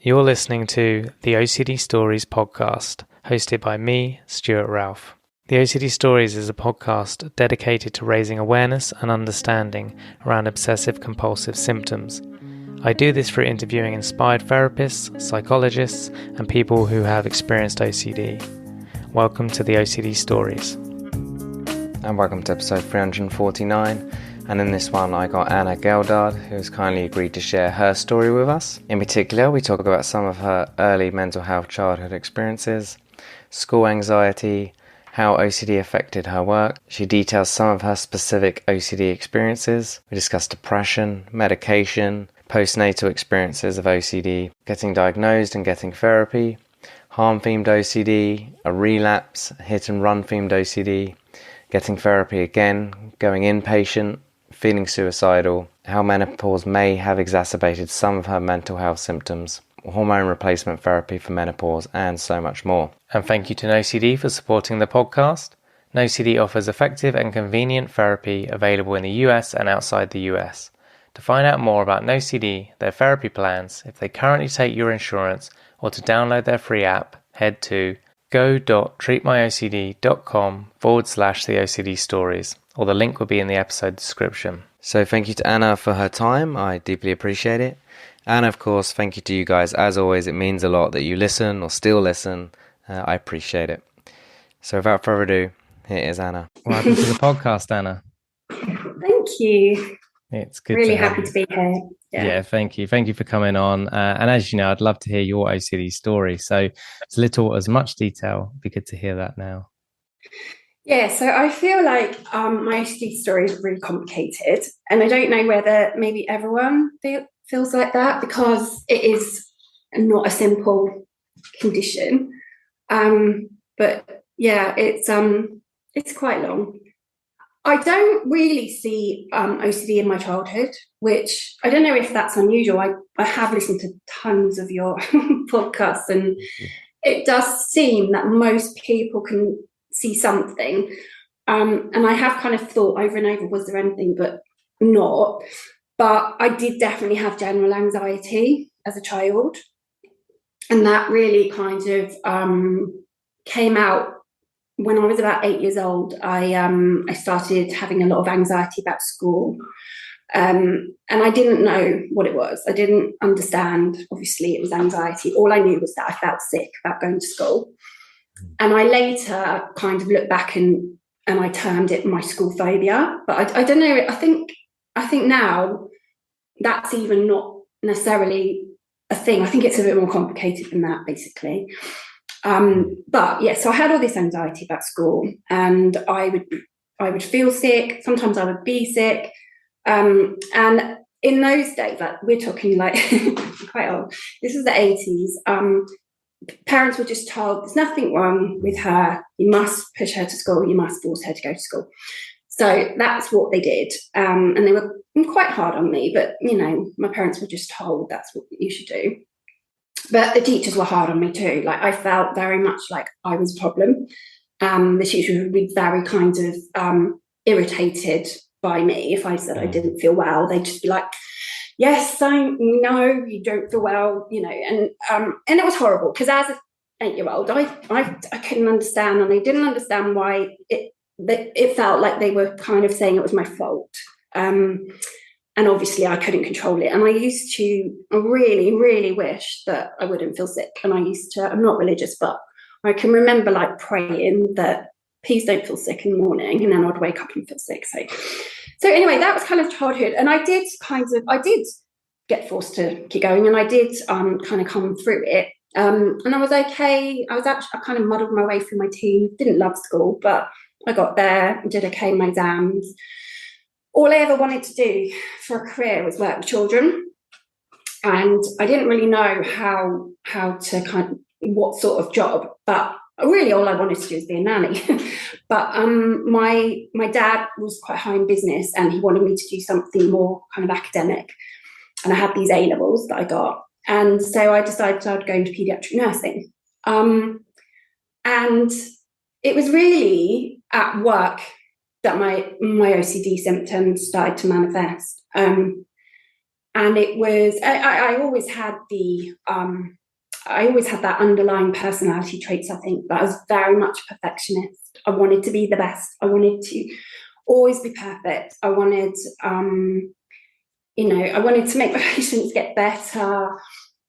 You're listening to the OCD Stories podcast, hosted by me, Stuart Ralph. The OCD Stories is a podcast dedicated to raising awareness and understanding around obsessive-compulsive symptoms. I do this through interviewing inspired therapists, psychologists, and people who have experienced OCD. Welcome to the OCD Stories. And welcome to episode 349. And in this one, I got Anna Geldard, who has kindly agreed to share her story with us. In particular, we talk about some of her early mental health childhood experiences, school anxiety, how OCD affected her work. She details some of her specific OCD experiences. We discuss depression, medication, postnatal experiences of OCD, getting diagnosed and getting therapy, harm-themed OCD, a relapse, hit-and-run themed OCD, getting therapy again, going inpatient, feeling suicidal, how menopause may have exacerbated some of her mental health symptoms, hormone replacement therapy for menopause, and so much more. And thank you to NoCD for supporting the podcast. NoCD offers effective and convenient therapy available in the US and outside the US. To find out more about NoCD, their therapy plans, if they currently take your insurance, or to download their free app, head to go.treatmyocd.com/the OCD stories, or the link will be in the episode description. So thank you to Anna for her time. I deeply appreciate it. And of course, thank you to you guys. As always, it means a lot that you listen or still listen. I appreciate it. So without further ado, here is Anna. Welcome to the podcast, Anna. Thank you. It's good. Really happy to be here. Yeah, thank you. Thank you for coming on. And as you know, I'd love to hear your OCD story. So as much detail, it'd be good to hear that now. Yeah, so I feel like my OCD story is really complicated, and I don't know whether maybe everyone feels like that, because it is not a simple condition. But yeah, it's quite long. I don't really see OCD in my childhood, which I don't know if that's unusual. I have listened to tons of your podcasts, and it does seem that most people can see something. And I have kind of thought over and over, was there anything, but not. But I did definitely have general anxiety as a child. And that really kind of came out when I was about 8 years old. I started having a lot of anxiety about school. And I didn't know what it was. I didn't understand. Obviously, it was anxiety. All I knew was that I felt sick about going to school. And I later kind of looked back and I termed it my school phobia. But I don't know. I think now that's even not necessarily a thing. I think it's a bit more complicated than that, basically. But yeah, so I had all this anxiety about school, and I would feel sick. Sometimes I would be sick. And in those days, like we're talking like quite old. This is the 80s. Parents were just told there's nothing wrong with her. You must push her to school. You must force her to go to school. So that's what they did. And they were quite hard on me, but you know, my parents were just told that's what you should do. But the teachers were hard on me too. Like I felt very much like I was a problem. The teachers would be very kind of irritated by me if I said I didn't feel well. They'd just be like, yes, I know you don't feel well, you know. And it was horrible, because as an 8-year-old, I couldn't understand, and I didn't understand why it felt like they were kind of saying it was my fault. And obviously I couldn't control it. And I really, really wish that I wouldn't feel sick. And I'm not religious, but I can remember like praying that please don't feel sick in the morning. And then I'd wake up and feel sick. So anyway, that was kind of childhood. And I did get forced to keep going, and I did kind of come through it. And I was okay. I kind of muddled my way through my teens. Didn't love school, but I got there, did okay in my exams. All I ever wanted to do for a career was work with children. And I didn't really know how to what sort of job, but really all I wanted to do was be a nanny. But my dad was quite high in business, and he wanted me to do something more kind of academic. And I had these A-levels that I got. And so I decided I'd go into paediatric nursing. And it was really at work that my OCD symptoms started to manifest. And it was, I always had I always had that underlying personality traits, I think, but I was very much a perfectionist. I wanted to be the best. I wanted to always be perfect. I wanted, I wanted to make my patients get better.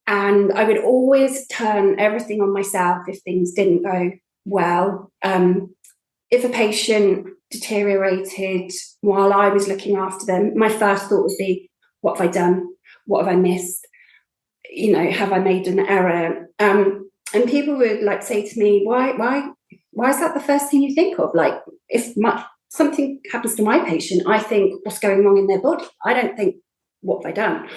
And I would always turn everything on myself if things didn't go well. If a patient deteriorated while I was looking after them, my first thought would be, what have I done? What have I missed? Have I made an error? And people would like say to me, why is that the first thing you think of? Like, if something happens to my patient, I think, what's going wrong in their body? I don't think, what have I done?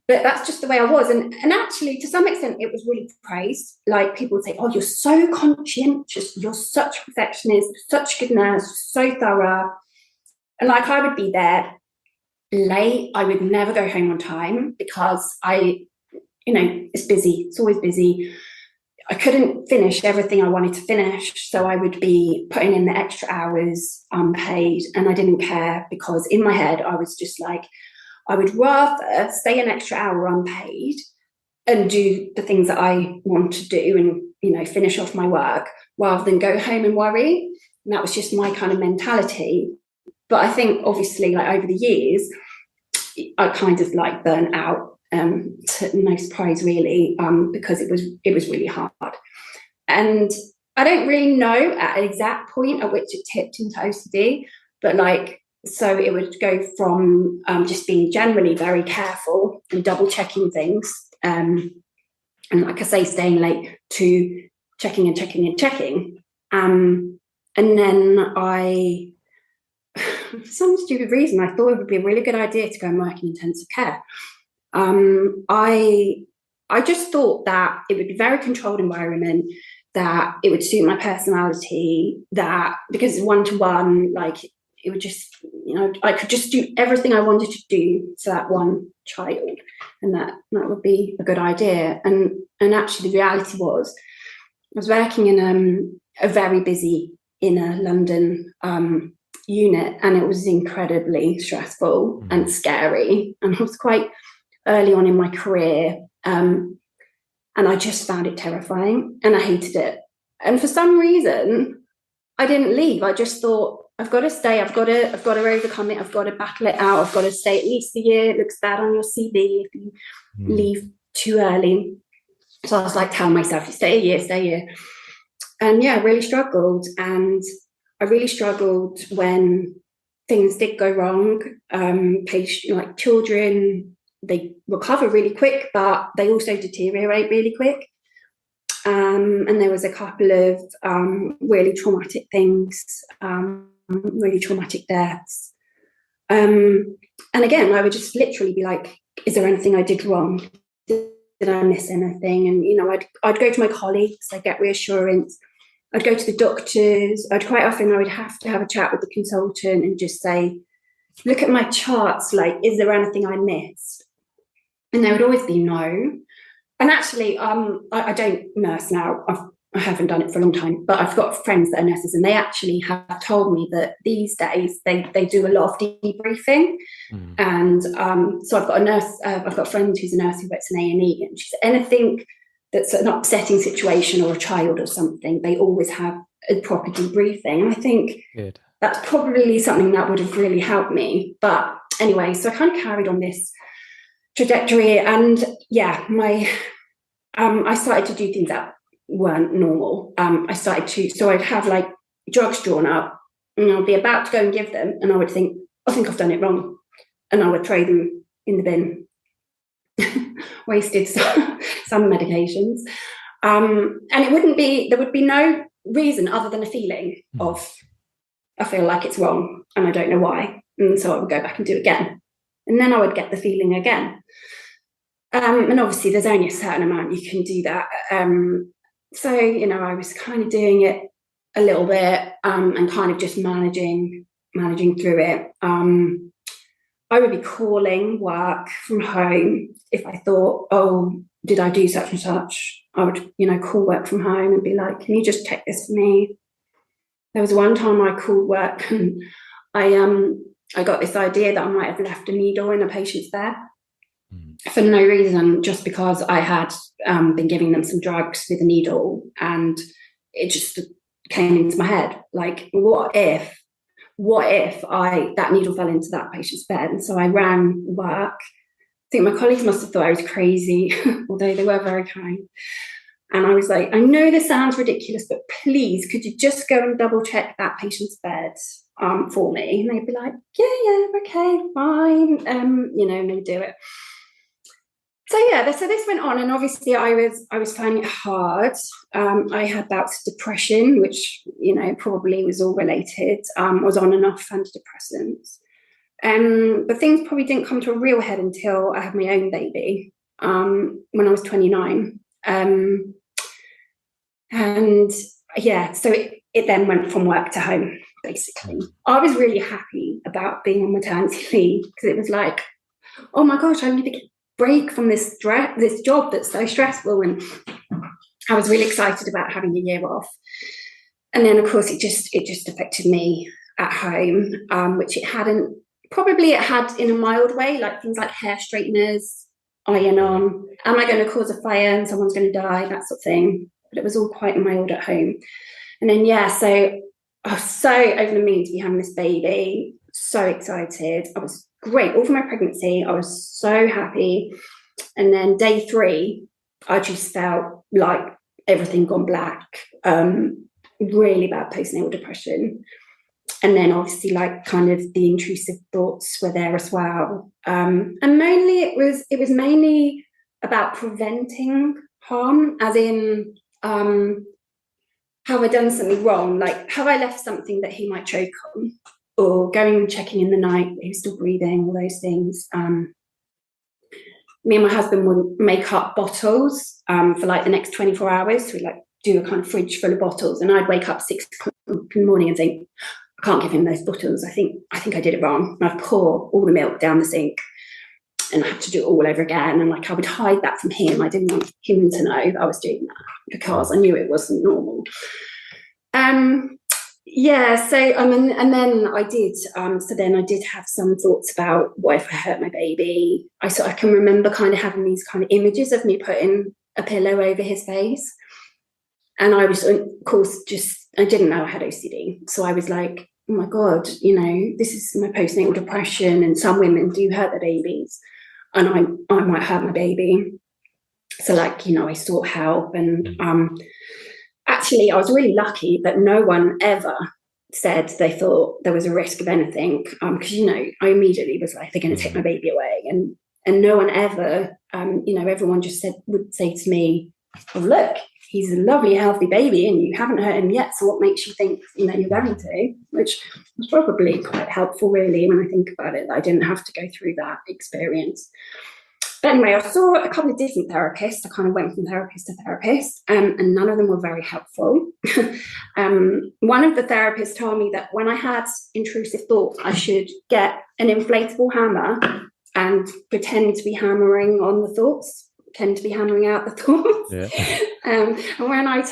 But that's just the way I was. And actually, to some extent, it was really praised. Like, people would say, oh, you're so conscientious, you're such a perfectionist, such a good nurse, so thorough. And like, I would be there late. I would never go home on time because it's busy. It's always busy. I couldn't finish everything I wanted to finish. So I would be putting in the extra hours unpaid, and I didn't care, because in my head, I was just like, I would rather stay an extra hour unpaid and do the things that I want to do and, finish off my work, rather than go home and worry. And that was just my kind of mentality. But I think, obviously, like, over the years, I kind of like burnt out, to no surprise, really, because it was really hard. And I don't really know at an exact point at which it tipped into OCD, but so it would go from just being generally very careful and double checking things, and like I say, staying late, to checking and checking and checking. And then for some stupid reason, I thought it would be a really good idea to go and work in intensive care. I just thought that it would be a very controlled environment, that it would suit my personality, that because it's one-to-one, like, it would just, I could just do everything I wanted to do to that one child, and that would be a good idea. And actually, the reality was, I was working in a very busy inner London unit, and it was incredibly stressful and scary. And I was quite early on in my career, and I just found it terrifying, and I hated it. And for some reason, I didn't leave. I just thought, I've got to stay. I've got to overcome it. I've got to battle it out. I've got to stay at least a year. It looks bad on your CV if you leave too early. So I was like, telling myself, you stay a year, stay a year. And yeah, I really struggled. And I really struggled when things did go wrong. Like, children, they recover really quick, but they also deteriorate really quick. And there was a couple of really traumatic things, really traumatic deaths. And again, I would just literally be like, is there anything I did wrong? Did I miss anything? And, I'd go to my colleagues, I'd get reassurance. I'd go to the doctors. I would have to have a chat with the consultant and just say, look at my charts, like, is there anything I missed? And there would always be no. And actually, I don't nurse now. I haven't done it for a long time, but I've got friends that are nurses, and they actually have told me that these days they do a lot of debriefing. And so I've got a nurse, I've got a friend who's a nurse who works in A&E, and she said anything that's an upsetting situation or a child or something, they always have a proper debriefing. And I think that's probably something that would have really helped me. But anyway, so I kind of carried on this trajectory, and yeah, I started to do things that weren't normal. So I'd have like drugs drawn up, and I'd be about to go and give them, and I would think, I think I've done it wrong, and I would throw them in the bin. Wasted some medications, and there would be no reason other than a feeling of, I feel like it's wrong and I don't know why, and so I would go back and do it again, and then I would get the feeling again. And obviously there's only a certain amount you can do that. So I was kind of doing it a little bit, and kind of just managing through it. I would be calling work from home if I thought, oh, did I do such and such? I would, call work from home and be like, can you just check this for me? There was one time I called work, and I got this idea that I might have left a needle in a patient's bed. for no reason, just because I had been giving them some drugs with a needle, and it just came into my head, like, what if that needle fell into that patient's bed? And so I ran work. I think my colleagues must have thought I was crazy, although they were very kind. And I was like, I know this sounds ridiculous, but please, could you just go and double check that patient's bed for me? And they'd be like, yeah, okay, fine. And they'd do it. So this went on, and obviously I was finding it hard. I had bouts of depression, which probably was all related. Was on and off antidepressants, but things probably didn't come to a real head until I had my own baby when I was 29. So it then went from work to home. Basically, I was really happy about being on maternity leave, because it was like, oh my gosh, I need to get break from this job that's so stressful, and I was really excited about having a year off. And then of course it just affected me at home, which it had in a mild way, like things like hair straighteners, iron on, am I going to cause a fire and someone's going to die, that sort of thing. But it was all quite mild at home. And then so I was so over the moon to be having this baby, so excited. I was great all for my pregnancy. I was so happy. And then day 3, I just felt like everything gone black. Really bad postnatal depression. And then obviously like kind of the intrusive thoughts were there as well. And mainly it was mainly about preventing harm, as in have I done something wrong? Like, have I left something that he might choke on? Or going and checking in the night, he's still breathing, all those things. Me and my husband would make up bottles for like the next 24 hours. So we'd like do a kind of fridge full of bottles, and I'd wake up 6 o'clock in the morning and think, I can't give him those bottles. I think I did it wrong. And I'd pour all the milk down the sink, and I had to do it all over again. And like I would hide that from him. I didn't want him to know that I was doing that, because I knew it wasn't normal. And then I did. So then I did have some thoughts about what if I hurt my baby. I can remember kind of having these kind of images of me putting a pillow over his face, and I was, of course, I didn't know I had OCD, so I was like, oh my god, this is my postnatal depression, and some women do hurt their babies, and I might hurt my baby. So I sought help, and actually, I was really lucky that no one ever said they thought there was a risk of anything, because I immediately was like, they're going to take my baby away, and no one ever, everyone just would say to me, oh look, he's a lovely healthy baby and you haven't hurt him yet, so what makes you think you're going to? Which was probably quite helpful, really, when I think about it, that I didn't have to go through that experience. But anyway, I saw a couple of different therapists. I kind of went from therapist to therapist, and none of them were very helpful. One of the therapists told me that when I had intrusive thoughts, I should get an inflatable hammer and pretend to be hammering on the thoughts, pretend to be hammering out the thoughts. Yeah. And when I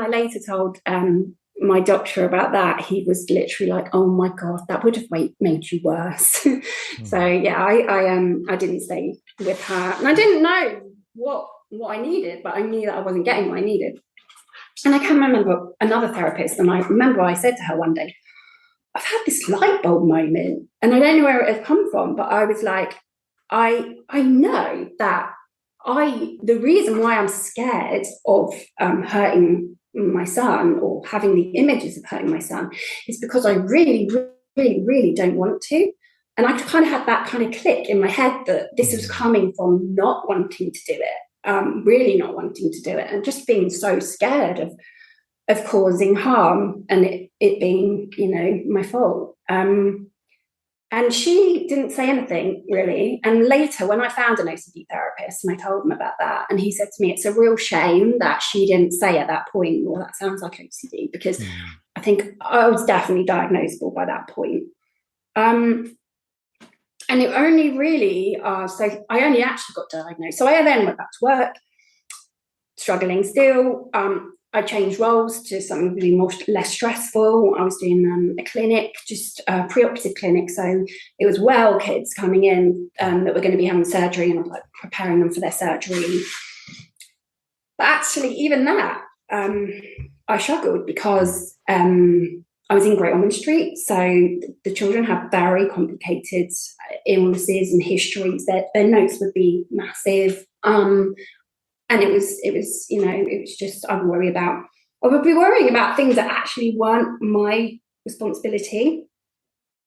later told my doctor about that, he was literally like, oh my god, that would have made you worse. So yeah, I didn't stay with her, and I didn't know what I needed, but I knew that I wasn't getting what I needed. And I can remember another therapist, and I remember I said to her one day, I've had this light bulb moment, and I don't know where it had come from, but I was like, I know that the reason why I'm scared of hurting my son, or having the images of hurting my son, is because I really, really, really don't want to. And I kind of had that kind of click in my head that this was coming from not wanting to do it, really not wanting to do it, and just being so scared of causing harm, and it being, my fault. And she didn't say anything, really. And later, when I found an OCD therapist and I told him about that, and he said to me, it's a real shame that she didn't say at that point, well, that sounds like OCD, because I think I was definitely diagnosable by that point. And it only really, so I only actually got diagnosed. So I then went back to work, struggling still. I changed roles to something really less stressful. I was doing a clinic, just a preoperative clinic. So it was well kids coming in that were going to be having surgery, and I was like preparing them for their surgery. But actually, even that, I struggled because I was in Great Ormond Street. So the children had very complicated illnesses and histories. Their notes would be massive. And it was, you know, it was just, I would be worrying about things that actually weren't my responsibility.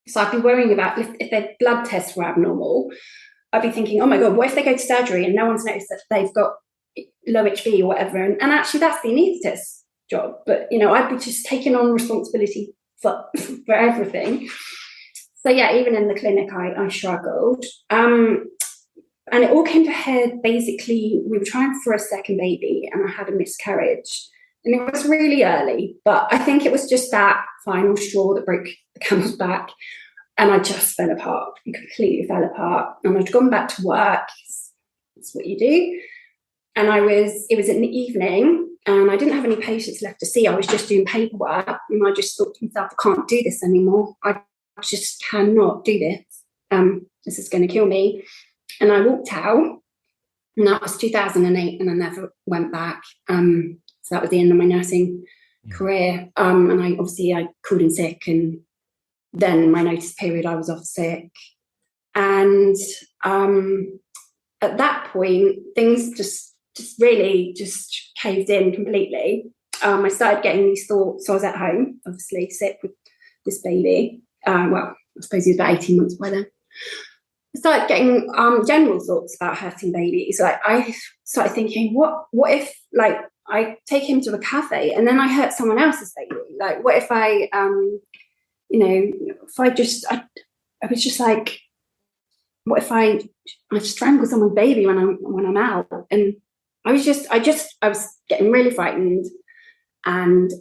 So I'd be worrying about if their blood tests were abnormal. I'd be thinking, oh my God, what if they go to surgery and no one's noticed that they've got low HB or whatever? And actually that's the anaesthetist's job. But, you know, I'd be just taking on responsibility for everything. So yeah, even in the clinic, I struggled. And it all came to head, basically, we were trying for a second baby and I had a miscarriage. And it was really early, but I think it was just that final straw that broke the camel's back. And I just fell apart, I completely fell apart. And I'd gone back to work, that's what you do. And it was in the evening and I didn't have any patients left to see. I was just doing paperwork and I just thought to myself, I can't do this anymore. I just cannot do this. This is going to kill me. And I walked out, and that was 2008, and I never went back. So that was the end of my nursing career. And I called in sick, and then my notice period, I was off sick. And at that point, things just really caved in completely. I started getting these thoughts. So I was at home, obviously sick with this baby. Well, I suppose he was about 18 months by then. I started getting general thoughts about hurting babies. Like I started thinking, what if like I take him to a cafe and then I hurt someone else's baby? Like what if I, if I was just like, what if I strangle someone's baby when I'm out? And I was getting really frightened, and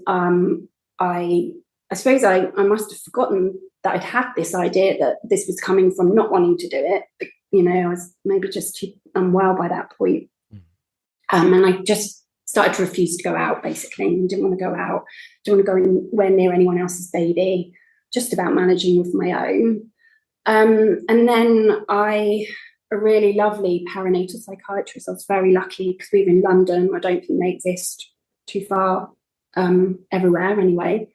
I suppose I must have forgotten that I'd had this idea that this was coming from not wanting to do it. But, you know, I was maybe just too unwell by that point. And I just started to refuse to go out, basically. I didn't want to go out, didn't want to go anywhere near anyone else's baby, just about managing with my own. And then a really lovely perinatal psychiatrist, I was very lucky because we were in London. I don't think they exist too far everywhere anyway.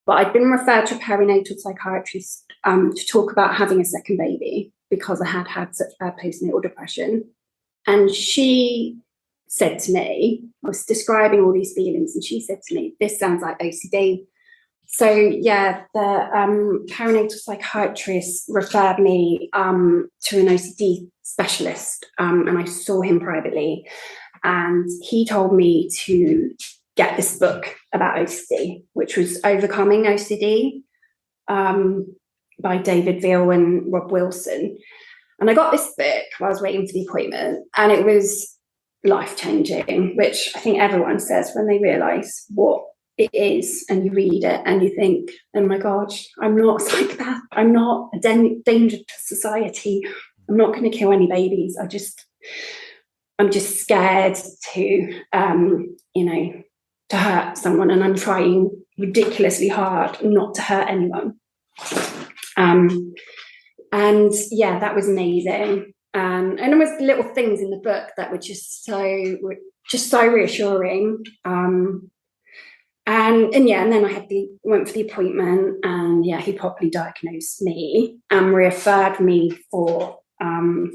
But I'd been referred to a perinatal psychiatrist to talk about having a second baby because I had such bad postnatal depression. And she said to me, I was describing all these feelings, and she said to me, this sounds like OCD. So yeah, the perinatal psychiatrist referred me to an OCD specialist, and I saw him privately. And he told me to get this book about OCD, which was Overcoming OCD by David Veal and Rob Wilson. And I got this book while I was waiting for the appointment, and it was life-changing, which I think everyone says when they realise what it is, and you read it and you think, oh my gosh, I'm not a psychopath, I'm not a danger to society, I'm not going to kill any babies, I'm just scared to to hurt someone, and I'm trying ridiculously hard not to hurt anyone. And yeah, that was amazing. And there was little things in the book that were just so reassuring. And then I went for the appointment, and yeah, he properly diagnosed me and referred me for well,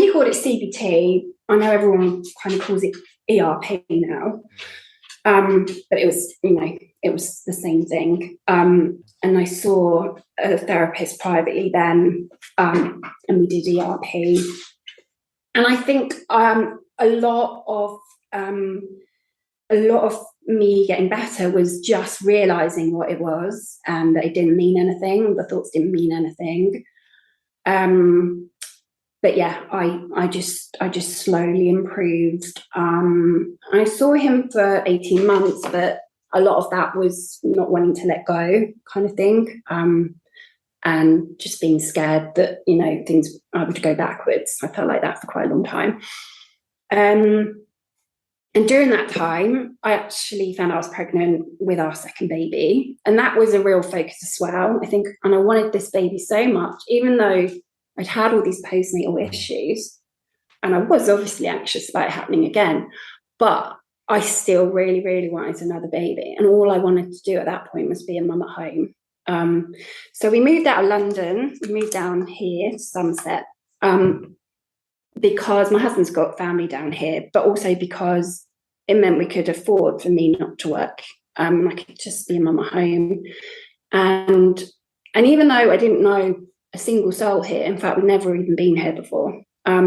he called it CBT. I know everyone kind of calls it ERP now, but it was the same thing. And I saw a therapist privately then, and we did ERP. And I think a lot of me getting better was just realizing what it was, and that it didn't mean anything. The thoughts didn't mean anything. But yeah, I just slowly improved. I saw him for 18 months, but a lot of that was not wanting to let go kind of thing. And just being scared that, I would go backwards. I felt like that for quite a long time. And during that time, I actually found I was pregnant with our second baby. And that was a real focus as well, I think. And I wanted this baby so much, even though I'd had all these postnatal issues. And I was obviously anxious about it happening again. But I still really, really wanted another baby. And all I wanted to do at that point was be a mum at home. So we moved out of London. We moved down here to Somerset. Because my husband's got family down here, but also because it meant we could afford for me not to work. I could just be a mum at home. And even though I didn't know a single soul here, in fact, we'd never even been here before, I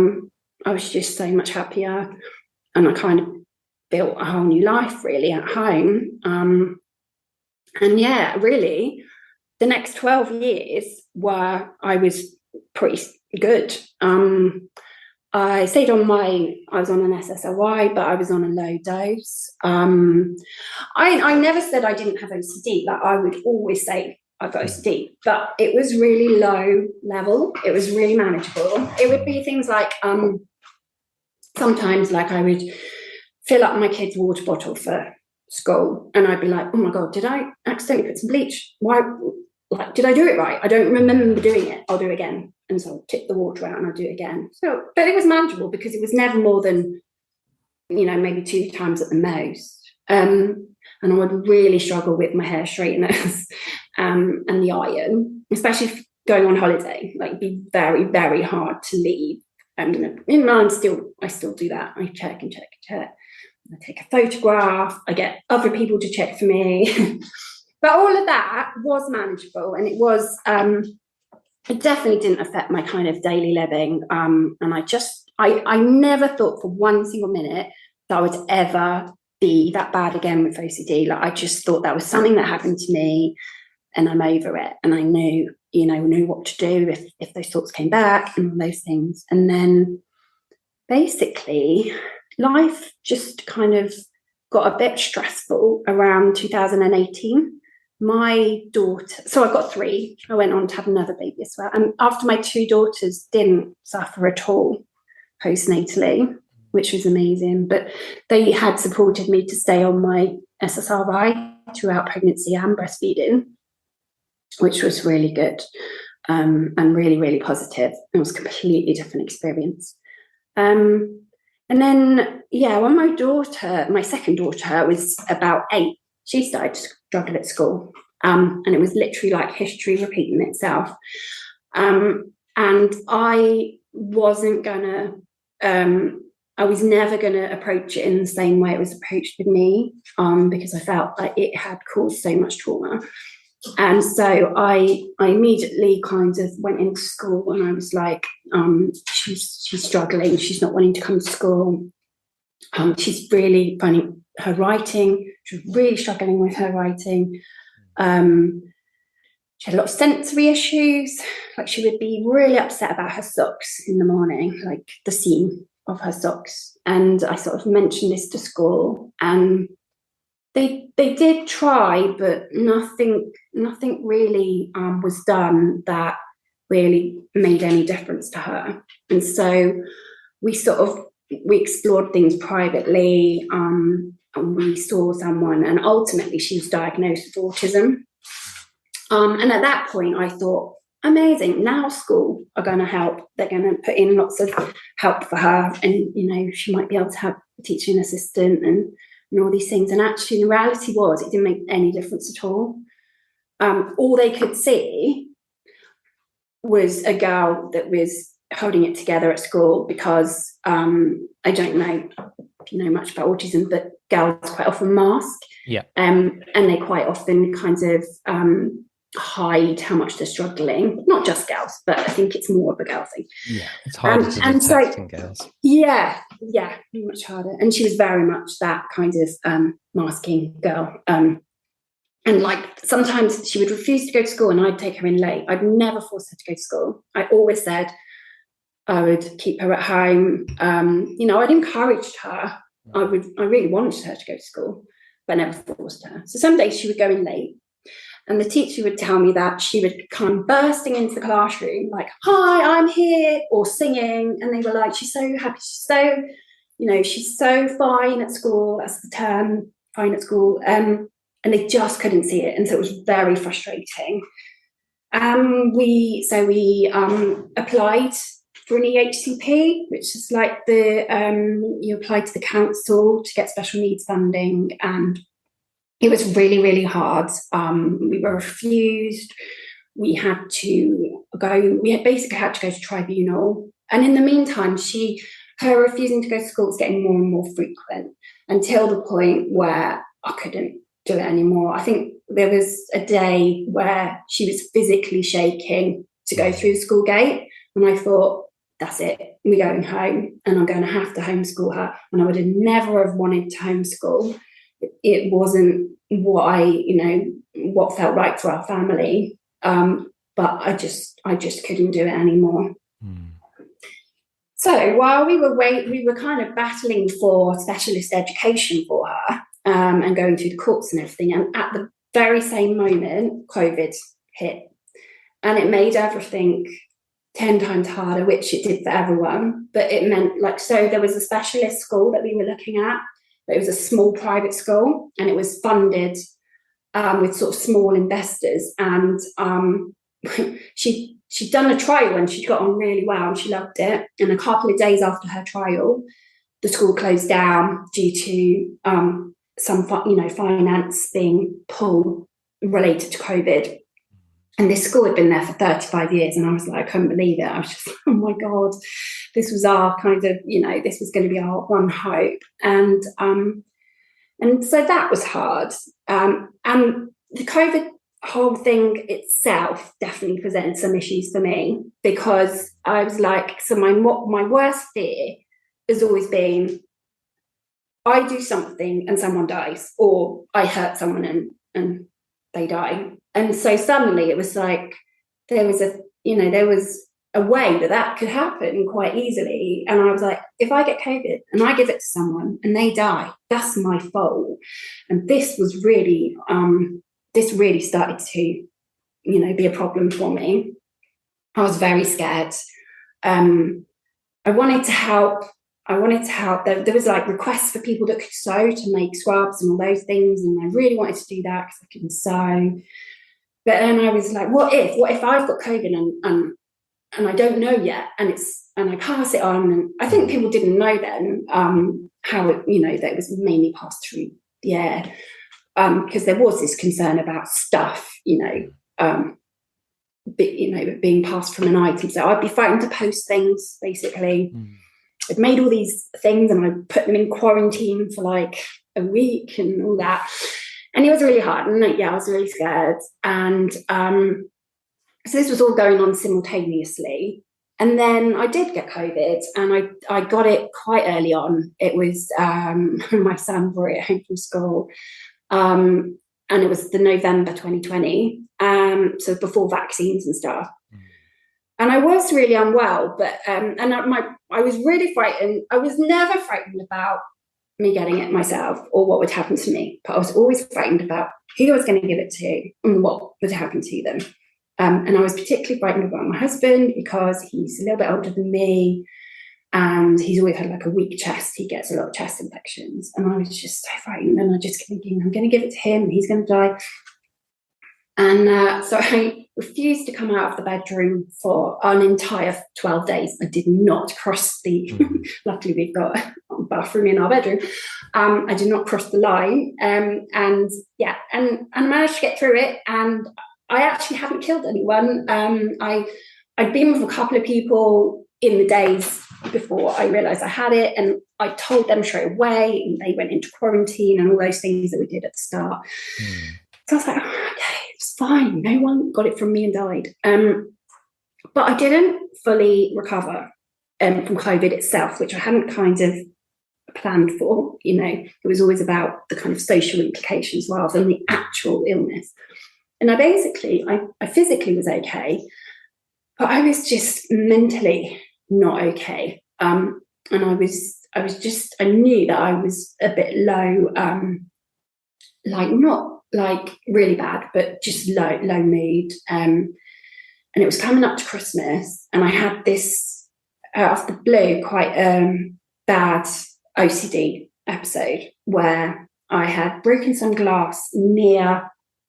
was just so much happier. And I kind of built a whole new life really at home. And yeah, really, the next 12 years were, I was pretty good. I was on an SSRI, but I was on a low dose. I never said I didn't have OCD. Like, I would always say I've got OCD, but it was really low level. It was really manageable. It would be things like, sometimes like I would fill up my kid's water bottle for school and I'd be like, oh my God, did I accidentally put some bleach? Why? Like, did I do it right? I don't remember doing it. I'll do it again. And so I'll tip the water out and I'll do it again. So, but it was manageable because it was never more than, maybe 2 times at the most. And I would really struggle with my hair straighteners and the iron, especially going on holiday. Like, it'd be very, very hard to leave. And I still do that. I check and check and check. I take a photograph. I get other people to check for me. But all of that was manageable, and it was. It definitely didn't affect my kind of daily living. And I never thought for one single minute that I would ever be that bad again with OCD. Like, I just thought that was something that happened to me, and I'm over it. And I knew what to do if those thoughts came back and all those things. And then basically life just kind of got a bit stressful around 2018. My daughter, so I've got 3. I went on to have another baby as well. And after my 2 daughters didn't suffer at all postnatally, which was amazing, but they had supported me to stay on my SSRI throughout pregnancy and breastfeeding, which was really good, and really, really positive. It was a completely different experience. And then, when my second daughter was about 8, she started to struggle at school. And it was literally like history repeating itself. And I was never going to approach it in the same way it was approached with me, because I felt like it had caused so much trauma. And so I immediately kind of went into school and I was like, she's struggling. She's not wanting to come to school. She's really finding her writing. She was really struggling with her writing. She had a lot of sensory issues. Like, she would be really upset about her socks in the morning, like the seam of her socks. And I sort of mentioned this to school, and they did try, but nothing really was done that really made any difference to her. And so we explored things privately, and we saw someone, and ultimately she was diagnosed with autism. And at that point I thought, amazing, now school are going to help. They're going to put in lots of help for her, and she might be able to have a teaching assistant and all these things. And actually the reality was, it didn't make any difference at all. All they could see was a girl that was holding it together at school, because I don't know if you know much about autism, but girls quite often mask. Yeah. And they quite often kind of hide how much they're struggling. Not just girls, but I think it's more of a girl thing. Yeah, it's harder to detect in girls. Yeah, much harder. And she was very much that kind of masking girl. And like, sometimes she would refuse to go to school and I'd take her in late. I'd never force her to go to school. I always said I would keep her at home. I'd encouraged her. I really wanted her to go to school, but I never forced her. So some days she would go in late, and the teacher would tell me that she would come bursting into the classroom like, "Hi, I'm here," or singing. And they were like, she's so happy. She's so, she's so fine at school, that's the term, fine at school, and they just couldn't see it. And so it was very frustrating. We applied for an EHCP, which is like you apply to the council to get special needs funding, and it was really, really hard. We were refused. We basically had to go to tribunal. And in the meantime, her refusing to go to school was getting more and more frequent, until the point where I couldn't do it anymore. I think there was a day where she was physically shaking to go through the school gate, and I thought, that's it, we're going home, and I'm going to have to homeschool her. And I would have never have wanted to homeschool. It wasn't what felt right for our family, but I just couldn't do it anymore. So while we were kind of battling for specialist education for her, and going through the courts and everything, and at the very same moment, COVID hit, and it made everything 10 times harder, which it did for everyone. But it meant, so there was a specialist school that we were looking at, but it was a small private school, and it was funded with sort of small investors. And she'd done a trial, and she'd got on really well, and she loved it. And a couple of days after her trial, the school closed down due to some finance being pulled related to COVID. And this school had been there for 35 years, and I was like, I couldn't believe it. I was just, oh my God, this was our kind of, this was going to be our one hope. And so that was hard. And the COVID whole thing itself definitely presented some issues for me, because I was like, so my worst fear has always been, I do something and someone dies, or I hurt someone and they die. And so suddenly it was like there was a way that could happen quite easily. And I was like, if I get COVID and I give it to someone and they die, that's my fault. And this was really started to be a problem for me. I was very scared. I wanted to help. There was like requests for people that could sew to make scrubs and all those things, and I really wanted to do that because I couldn't sew. But then I was like, what if I've got COVID and I don't know yet, and I pass it on? And I think people didn't know then how it, that it was mainly passed through the air, because there was this concern about stuff, being passed from an item. So I'd be frightened to post things, basically. I'd made all these things and I put them in quarantine for like a week and all that. And it was really hard. And I was really scared. And so this was all going on simultaneously. And then I did get COVID, and I got it quite early on. It was my son brought it home from school. And it was the November 2020. So before vaccines and stuff. And I was really unwell, but I was really frightened. I was never frightened about me getting it myself or what would happen to me, but I was always frightened about who I was going to give it to and what would happen to them. And I was particularly frightened about my husband, because he's a little bit older than me, and he's always had like a weak chest. He gets a lot of chest infections, and I was just so frightened. And I just kept thinking, I'm going to give it to him, and he's going to die. And so I refused to come out of the bedroom for an entire 12 days. I did not cross the, luckily we've got a bathroom in our bedroom. I did not cross the line. And I managed to get through it. And I actually haven't killed anyone. I'd been with a couple of people in the days before I realised I had it. And I told them straight away, and they went into quarantine and all those things that we did at the start. So I was like, oh, okay, it's fine. No one got it from me and died. But I didn't fully recover from COVID itself, which I hadn't kind of planned for. It was always about the kind of social implications rather than the actual illness. And I physically was okay, but I was just mentally not okay. And I knew that I was a bit low, not like really bad, but just low mood. And it was coming up to Christmas, and I had this out of the blue quite bad OCD episode where I had broken some glass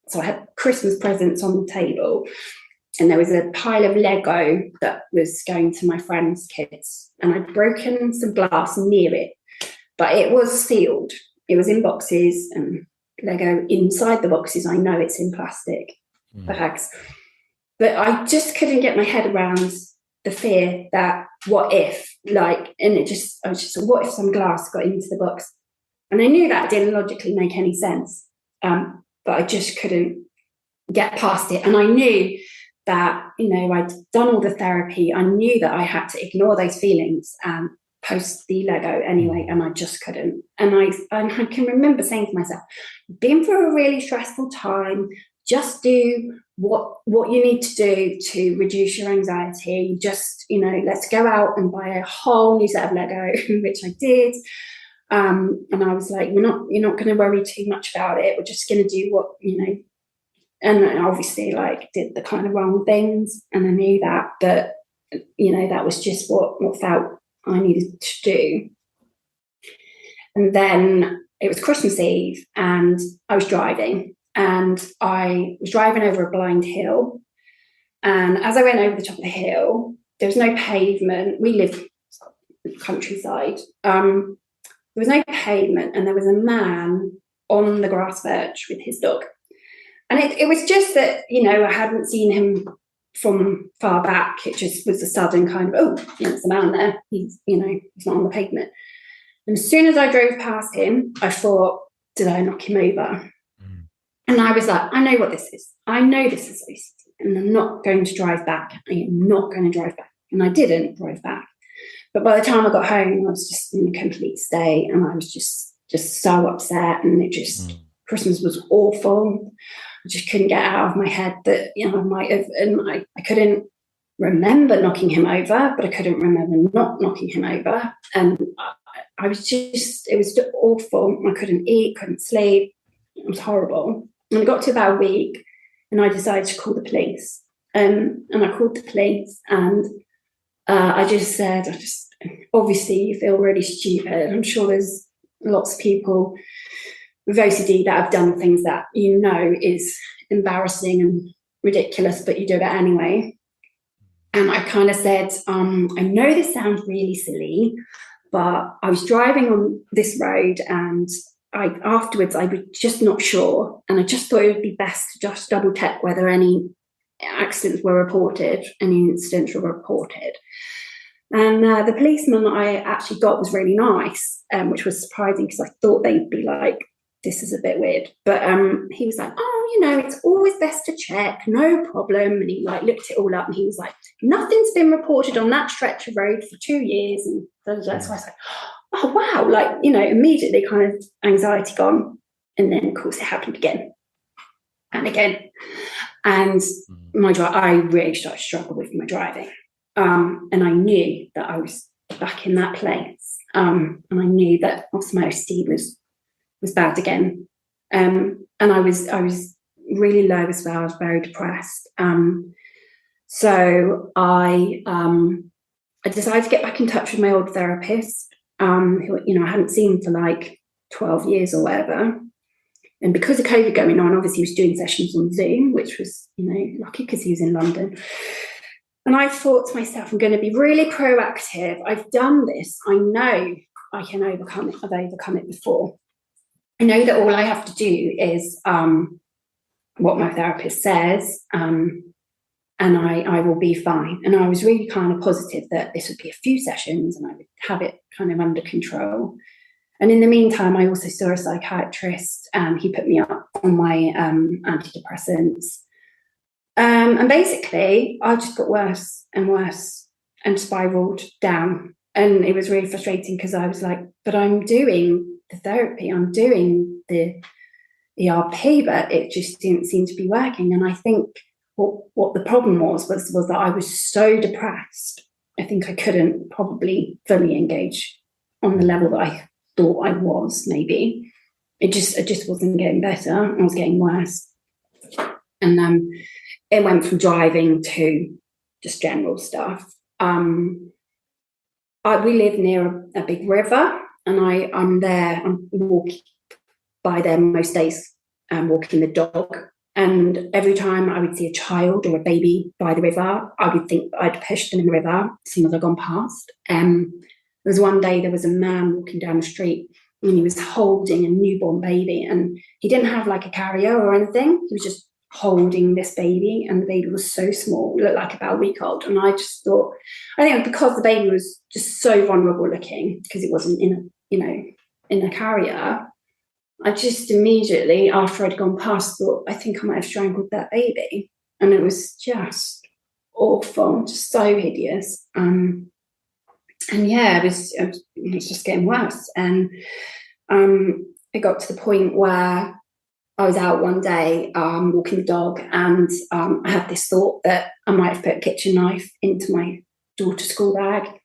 so I had Christmas presents on the table, and there was a pile of Lego that was going to my friend's kids, and I'd broken some glass near it, but it was sealed. It was in boxes, and Lego inside the boxes. I know it's in plastic bags, but I just couldn't get my head around the fear that what if, I was just, what if some glass got into the box? And I knew that didn't logically make any sense, but I just couldn't get past it. And I knew that, I'd done all the therapy. I knew that I had to ignore those feelings and post the Lego anyway, and I just couldn't. And I can remember saying to myself, been through a really stressful time, just do what you need to do to reduce your anxiety. Just, let's go out and buy a whole new set of Lego, which I did. And I was like, you're not going to worry too much about it. We're just going to do what, and I obviously did the kind of wrong things. And I knew that, but, that was just what felt I needed to do. And then it was Christmas Eve, and I was driving. And I was driving over a blind hill. And as I went over the top of the hill, there was no pavement. We live countryside. There was no pavement, and there was a man on the grass verge with his dog. And it was just that, I hadn't seen him from far back. It just was a sudden kind of, it's a man there. He's not on the pavement. And as soon as I drove past him, I thought, did I knock him over? And I was like, I know what this is. I know this is OCD, and I'm not going to drive back. I am not going to drive back. And I didn't drive back. But by the time I got home, I was just in a complete state, and I was just so upset. And Christmas was awful. I just couldn't get out of my head that, I might have, and I couldn't remember knocking him over, but I couldn't remember not knocking him over. And it was just awful. I couldn't eat, couldn't sleep. It was horrible. And I got to about a week, and I decided to call the police. And I called the police, and I just said, obviously you feel really stupid. I'm sure there's lots of people with OCD that have done things that is embarrassing and ridiculous, but you do it anyway. And I kind of said, I know this sounds really silly, but I was driving on this road, and afterwards I was just not sure, and I just thought it would be best to just double check whether any accidents were reported, any incidents were reported. And the policeman I actually got was really nice, which was surprising because I thought they'd be like, this is a bit weird. But he was like, it's always best to check, no problem. And he looked it all up, and he was like, nothing's been reported on that stretch of road for 2 years. And so I was like, oh, wow. Immediately kind of anxiety gone. And then, of course, it happened again and again. And I really started to struggle with my driving. And I knew that I was back in that place. And I knew that also my OCD was bad again. And I was really low as well. I was very depressed. So I decided to get back in touch with my old therapist, who I hadn't seen for 12 years or whatever. And because of COVID going on, obviously he was doing sessions on Zoom, which was, lucky because he was in London. And I thought to myself, I'm going to be really proactive. I've done this. I know I can overcome it. I've overcome it before. I know that all I have to do is what my therapist says, and I will be fine. And I was really kind of positive that this would be a few sessions and I would have it kind of under control. And in the meantime, I also saw a psychiatrist, and he put me up on my antidepressants. And basically, I just got worse and worse and spiraled down. And it was really frustrating because I was like, but I'm doing the therapy, I'm doing the ERP, but it just didn't seem to be working. And I think what the problem was that I was so depressed. I think I couldn't probably fully engage on the level that I thought I was, maybe. It just wasn't getting better. I was getting worse. And it went from driving to just general stuff. We live near a big river, and I'm there. I'm walking by there most days, walking the dog. And every time I would see a child or a baby by the river, I would think I'd push them in the river as soon as I'd gone past. There was one day there was a man walking down the street, and he was holding a newborn baby, and he didn't have like a carrier or anything. He was just holding this baby, and the baby was so small, looked like about a week old. And I just thought, I think because the baby was just so vulnerable looking, because it wasn't in a carrier, I just immediately, after I'd gone past, thought, I think I might have strangled that baby. And it was just awful, just so hideous. And yeah, it was just getting worse. And it got to the point where I was out one day walking the dog, and I had this thought that I might have put a kitchen knife into my daughter's school bag.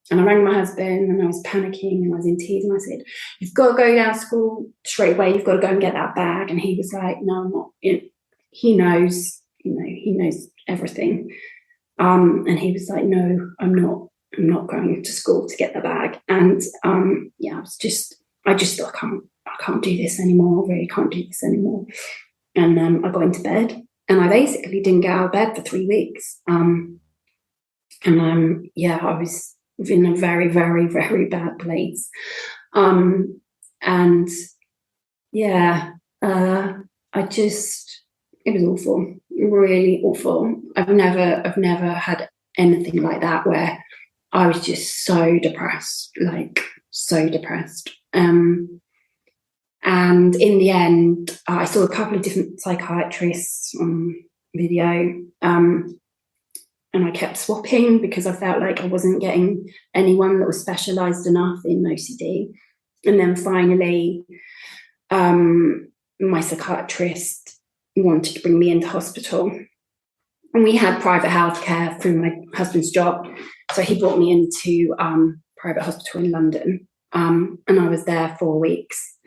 And I rang my husband, and I was panicking, and I was in tears, and I said, you've got to go down to school straight away. You've got to go and get that bag. And he was like, no, I'm not. He knows, he knows everything. And he was like, no, I'm not going to school to get the bag. And I just thought, I can't do this anymore. I really can't do this anymore. And I got into bed, and I basically didn't get out of bed for 3 weeks. I was in a very, very, very bad place. It was awful, really awful. I've never had anything like that where I was just so depressed, like so depressed. And in the end, I saw a couple of different psychiatrists on video, and I kept swapping because I felt like I wasn't getting anyone that was specialised enough in OCD. And then finally, my psychiatrist wanted to bring me into hospital. And we had private healthcare through my husband's job. So he brought me into private hospital in London. And I was there 4 weeks.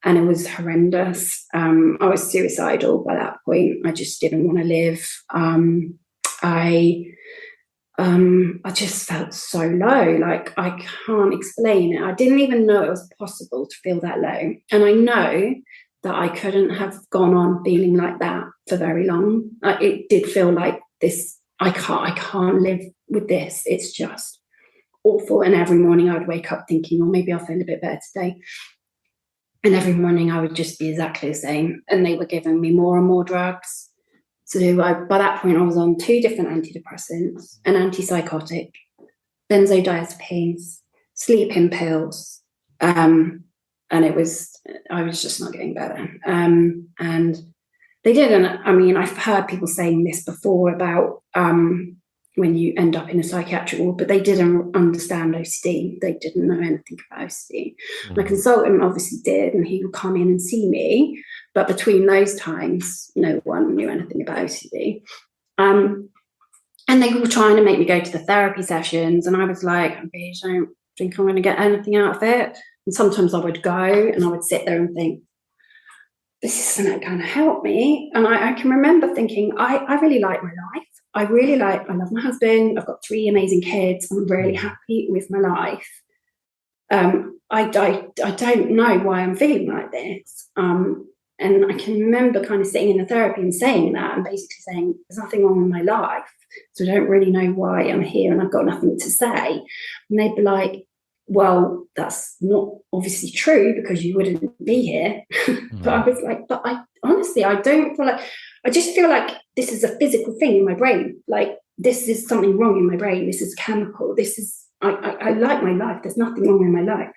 And it was horrendous. I was suicidal by that point. I just didn't want to live. I just felt so low, like I can't explain it. I didn't even know it was possible to feel that low. And I know that I couldn't have gone on feeling like that for very long. It did feel like this, I can't live with this. It's just awful. And every morning I would wake up thinking, well, maybe I'll feel a bit better today. And every morning I would just be exactly the same. And they were giving me more and more drugs. So by that point, I was on 2 different antidepressants, an antipsychotic, benzodiazepines, sleeping pills, and I was just not getting better. And they didn't. I mean, I've heard people saying this before about when you end up in a psychiatric ward, but they didn't understand OCD. They didn't know anything about OCD. Mm-hmm. My consultant obviously did, and he would come in and see me. But between those times, no one knew anything about OCD. And they were trying to make me go to the therapy sessions. And I was like, I really don't think I'm going to get anything out of it. And sometimes I would go and I would sit there and think, this isn't going to help me. And I can remember thinking, I really like my life. I love my husband. I've got 3 amazing kids. I'm really happy with my life. I don't know why I'm feeling like this. And I can remember kind of sitting in the therapy and saying that, and basically saying, there's nothing wrong with my life. So I don't really know why I'm here, and I've got nothing to say. And they'd be like, well, that's not obviously true because you wouldn't be here. But I was like, but I honestly, I don't feel like, I just feel like this is a physical thing in my brain. Like this is something wrong in my brain. This is chemical. This is, I like my life. There's nothing wrong in my life.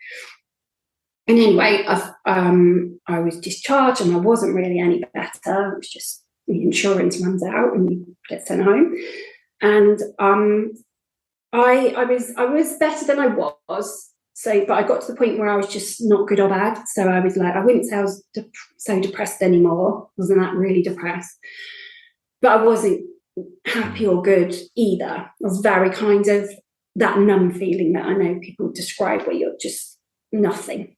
And anyway, I was discharged and I wasn't really any better. It was just the insurance runs out and you get sent home. And I was better than I was. So, but I got to the point where I was just not good or bad. So I was like, I wouldn't say I was so depressed anymore. Wasn't that really depressed? But I wasn't happy or good either. I was very kind of that numb feeling that I know people describe where you're just nothing.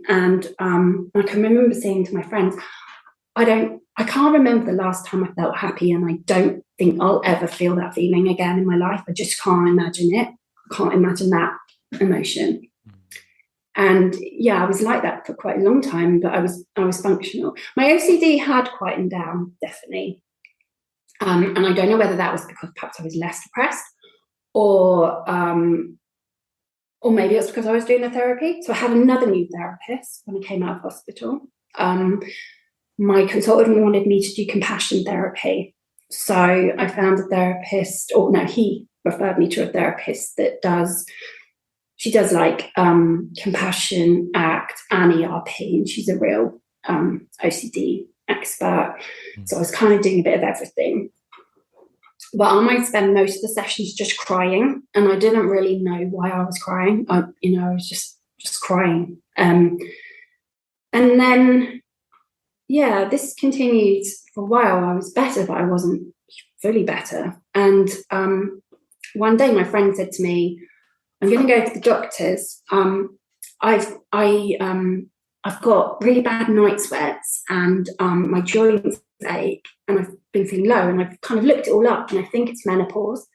And I can remember saying to my friends, I can't remember the last time I felt happy, and I don't think I'll ever feel that feeling again in my life. I just can't imagine it. I can't imagine that emotion. And yeah, I was like that for quite a long time, but I was functional. My OCD had quietened down, definitely. And I don't know whether that was because perhaps I was less depressed, or maybe it was because I was doing the therapy. So I had another new therapist when I came out of hospital. My consultant wanted me to do compassion therapy. So I found a therapist, or no, he referred me to a therapist that does like compassion, ACT, and ERP, and she's a real OCD expert. So I was kind of doing a bit of everything. But I might spend most of the sessions just crying, and I didn't really know why I was crying. I was just crying. And then, yeah, this continued for a while. I was better, but I wasn't fully better. And one day my friend said to me, I'm going to go to the doctors. I've got really bad night sweats, and my joints ache, and I've been feeling low, and I've kind of looked it all up, and I think it's menopause.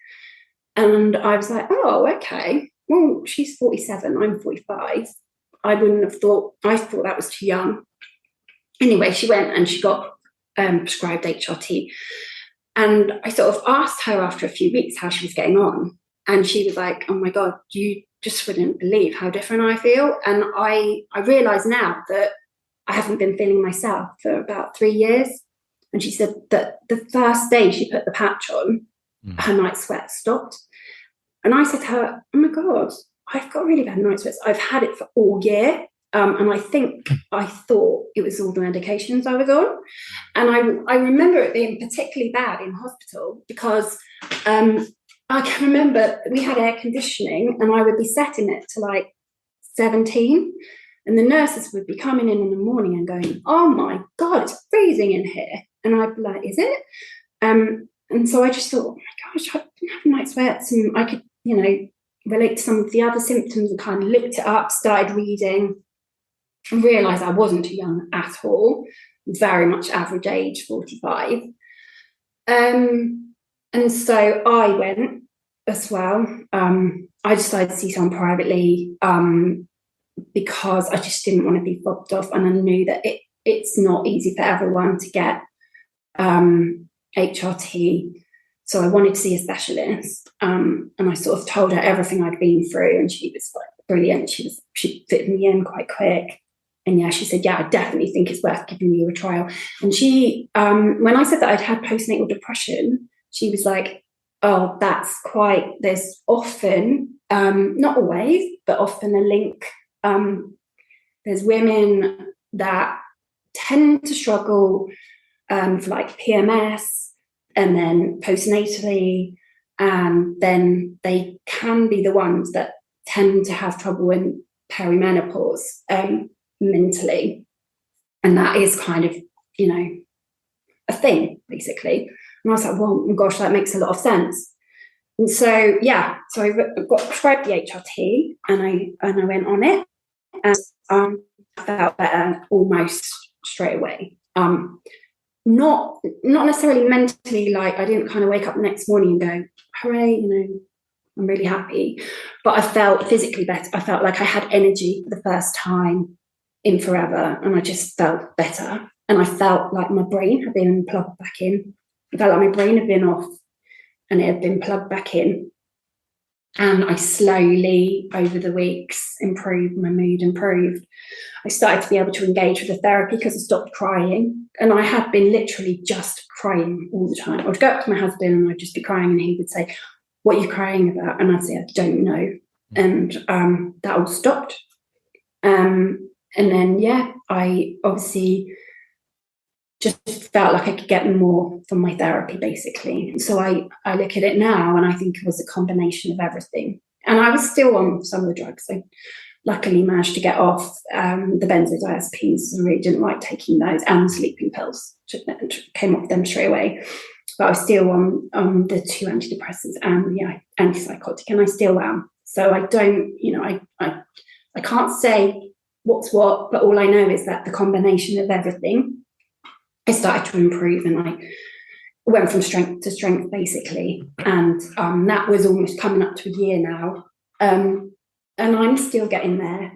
And I was like, oh, okay. Well, she's 47, I'm 45. I thought that was too young. Anyway, she went and she got prescribed HRT. And I sort of asked her after a few weeks how she was getting on. And she was like, oh my God, you just wouldn't believe how different I feel. And I realise now that I haven't been feeling myself for about 3 years. And she said that the first day she put the patch on, her night sweat stopped. And I said to her, oh my God, I've got really bad night sweats. I've had it for all year. And I thought it was all the medications I was on. And I remember it being particularly bad in hospital because I can remember we had air conditioning, and I would be setting it to like 17, and the nurses would be coming in the morning and going, oh my God, it's freezing in here. And I'd be like, is it? And so I just thought, oh my gosh, I've been having night sweats, and I could, relate to some of the other symptoms, and kind of looked it up, started reading, and realised I wasn't too young at all, very much average age, 45. And so I went as well. I decided to see someone privately because I just didn't want to be fobbed off, and I knew that it's not easy for everyone to get HRT. So I wanted to see a specialist, and I sort of told her everything I'd been through, and she was like brilliant. She fit me in quite quick. And yeah, she said, yeah, I definitely think it's worth giving you a trial. And she, when I said that I'd had postnatal depression, she was like, oh, there's often, not always, but often a link. There's women that tend to struggle for like PMS, and then postnatally, and then they can be the ones that tend to have trouble in perimenopause. Mentally, and that is kind of a thing basically. And I was like, well, gosh, that makes a lot of sense. And so yeah, so I got prescribed the HRT, and I went on it, and I felt better almost straight away. Not necessarily mentally, like I didn't kind of wake up the next morning and go, hooray, I'm really happy, but I felt physically better. I felt like I had energy for the first time in forever, and I just felt better, and I felt like my brain had been plugged back in. I felt like my brain had been off and it had been plugged back in, and I slowly over the weeks improved. My mood improved. I started to be able to engage with the therapy because I stopped crying, and I had been literally just crying all the time. I would go up to my husband and I'd just be crying, and he would say, what are you crying about? And I'd say, I don't know. And that all stopped. And then, yeah, I obviously just felt like I could get more from my therapy, basically. And so I look at it now, and I think it was a combination of everything. And I was still on some of the drugs. I luckily managed to get off the benzodiazepines. I really didn't like taking those, and sleeping pills. Came off them straight away. But I was still on the 2 antidepressants and antipsychotic, and I still am. So I don't, I can't say what's what, but all I know is that the combination of everything, I started to improve, and I went from strength to strength, basically. And that was almost coming up to a year now. And I'm still getting there.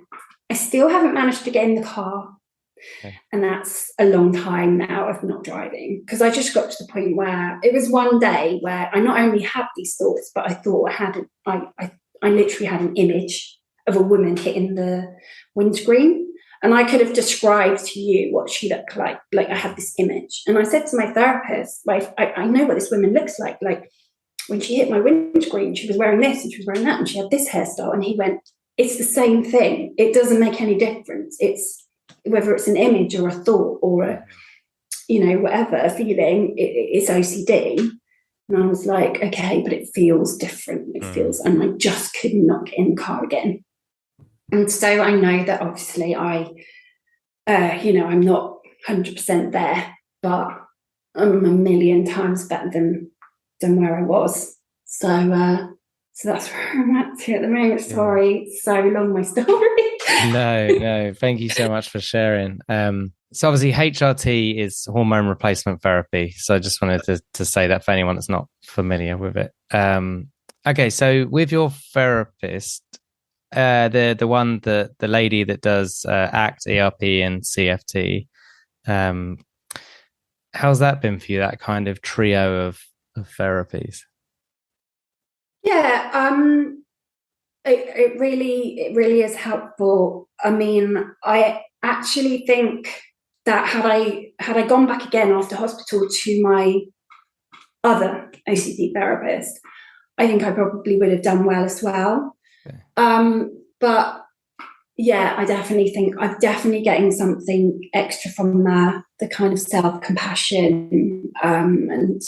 I still haven't managed to get in the car. Okay. And that's a long time now of not driving, because I just got to the point where it was one day where I not only had these thoughts, but I thought I literally had an image of a woman hitting the windscreen. And I could have described to you what she looked like. Like, I had this image. And I said to my therapist, like, I know what this woman looks like. Like, when she hit my windscreen, she was wearing this and she was wearing that and she had this hairstyle. And he went, it's the same thing. It doesn't make any difference. It's whether it's an image or a thought or a, whatever, a feeling, it's OCD. And I was like, okay, but it feels different. It feels, and I just could not get in the car again. And so I know that obviously I'm not 100% there, but I'm a million times better than where I was. So that's where I'm at to at the moment. Sorry, it's so long, my story. No, thank you so much for sharing. So obviously HRT is hormone replacement therapy. So I just wanted to say that for anyone that's not familiar with it. Okay, so with your therapist, the lady that does ACT, ERP, and CFT, how's that been for you? That kind of trio of therapies? Yeah, it really is helpful. I mean, I actually think that had I gone back again after hospital to my other OCD therapist, I think I probably would have done well as well. Okay. But yeah, I definitely think I'm definitely getting something extra from the kind of self-compassion, and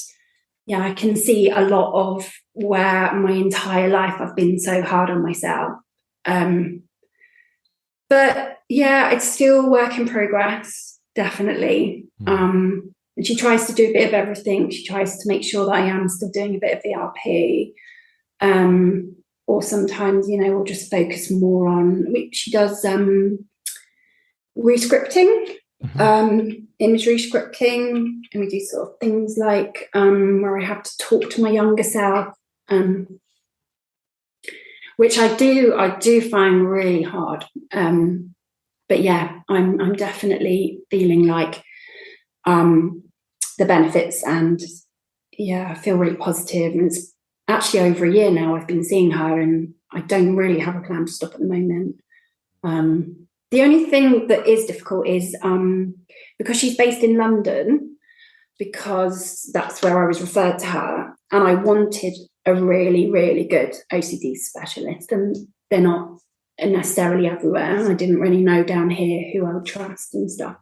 yeah, I can see a lot of where my entire life I've been so hard on myself. But yeah, it's still work in progress, definitely. And she tries to do a bit of everything. She tries to make sure that I am still doing a bit of ERP. Or sometimes, we'll just focus more on, she does rescripting, imagery scripting, and we do sort of things like where I have to talk to my younger self, which I do find really hard. But yeah, I'm definitely feeling like the benefits, and yeah, I feel really positive. And it's actually over a year now I've been seeing her, and I don't really have a plan to stop at the moment. The only thing that is difficult is because she's based in London, because that's where I was referred to her, and I wanted a really, really good OCD specialist, and they're not necessarily everywhere. I didn't really know down here who I would trust and stuff.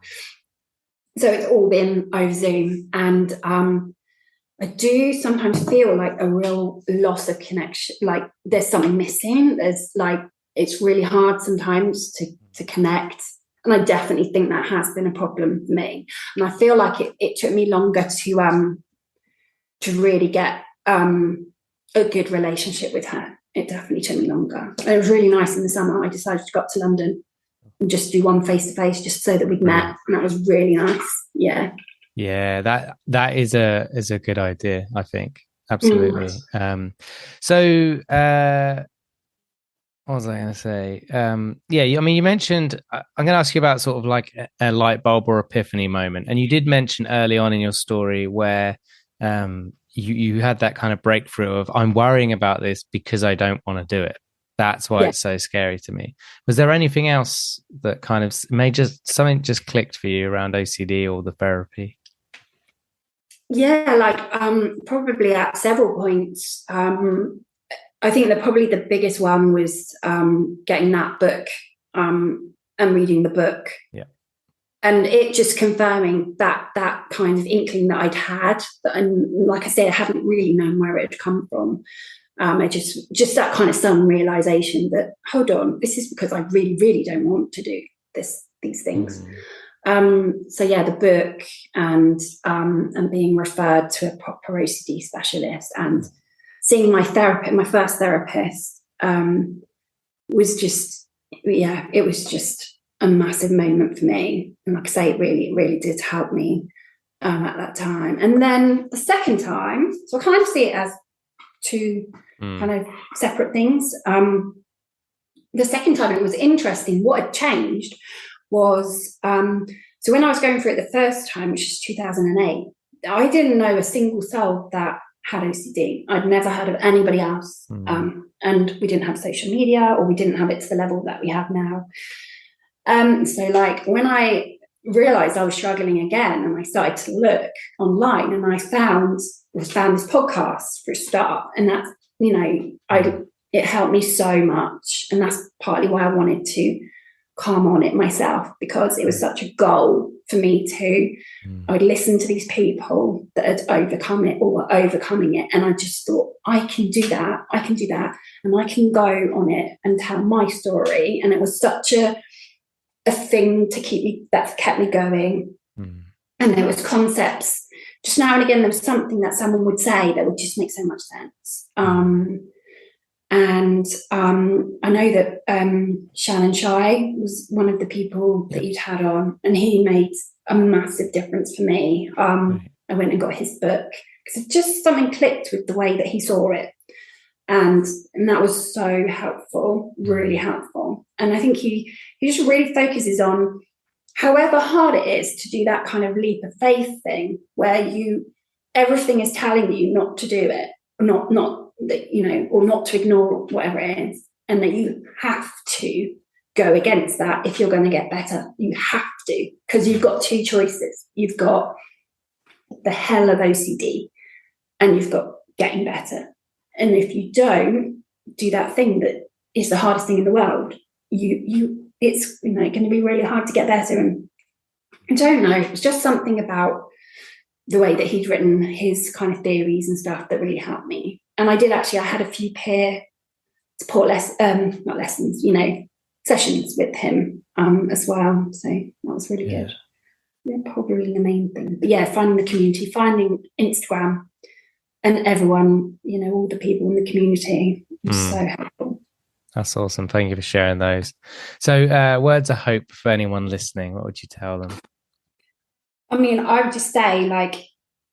So it's all been over Zoom, and I do sometimes feel like a real loss of connection, like there's something missing. There's like, it's really hard sometimes to connect. And I definitely think that has been a problem for me. And I feel like it took me longer to really get a good relationship with her. It definitely took me longer. It was really nice in the summer. I decided to go up to London and just do one face-to-face just so that we'd met. And that was really nice. Yeah. Yeah, that is a good idea, I think. Absolutely. So what was I going to say? Yeah, I mean, you mentioned, I'm going to ask you about sort of like a light bulb or epiphany moment. And you did mention early on in your story where you had that kind of breakthrough of, I'm worrying about this because I don't want to do it. That's why it's so scary to me. Was there anything else that kind of something just clicked for you around OCD or the therapy? Yeah, like probably at several points. I think that probably the biggest one was getting that book and reading the book. Yeah. And it just confirming that kind of inkling that I'd had. And like I said, I hadn't really known where it had come from. I just that kind of sudden realization that, hold on, this is because I really, really don't want to do these things. So yeah, the book and being referred to a proper OCD specialist and seeing my first therapist was just, yeah, it was just a massive moment for me. And like I say, it really, really did help me at that time. And then the second time, so I kind of see it as two kind of separate things. the second time it was interesting. What had changed was, so when I was going through it the first time, which is 2008, I didn't know a single soul that had OCD. I'd never heard of anybody else. And we didn't have social media, or we didn't have it to the level that we have now. So like when I realized I was struggling again, and I started to look online, and I found this podcast for a start, and that's, you know, it helped me so much, and that's partly why I wanted to come on it myself, because it was such a goal for me to I'd listen to these people that had overcome it or were overcoming it, and I just thought, I can do that, and I can go on it and tell my story. And it was such a thing to kept me going. And there was concepts, just now and again there was something that someone would say that would just make so much sense. And I know that Shannon Shai was one of the people that you'd had on, and he made a massive difference for me. I went and got his book because just something clicked with the way that he saw it. And that was so helpful, really helpful. And I think he just really focuses on, however hard it is to do that kind of leap of faith thing, where everything is telling you not to do it, not that, you know, or not to ignore whatever it is, and that you have to go against that if you're going to get better. You have to, because you've got two choices. You've got the hell of OCD, and you've got getting better. And if you don't do that thing that is the hardest thing in the world, it's, you know, going to be really hard to get better. And I don't know, it's just something about the way that he'd written his kind of theories and stuff that really helped me. And I had a few peer support not lessons, you know, sessions with him as well. So that was really good. Yeah, probably the main thing. But yeah, finding the community, finding Instagram, and everyone, you know, all the people in the community was so helpful. That's awesome. Thank you for sharing those. So words of hope for anyone listening, what would you tell them? I mean, I would just say, like,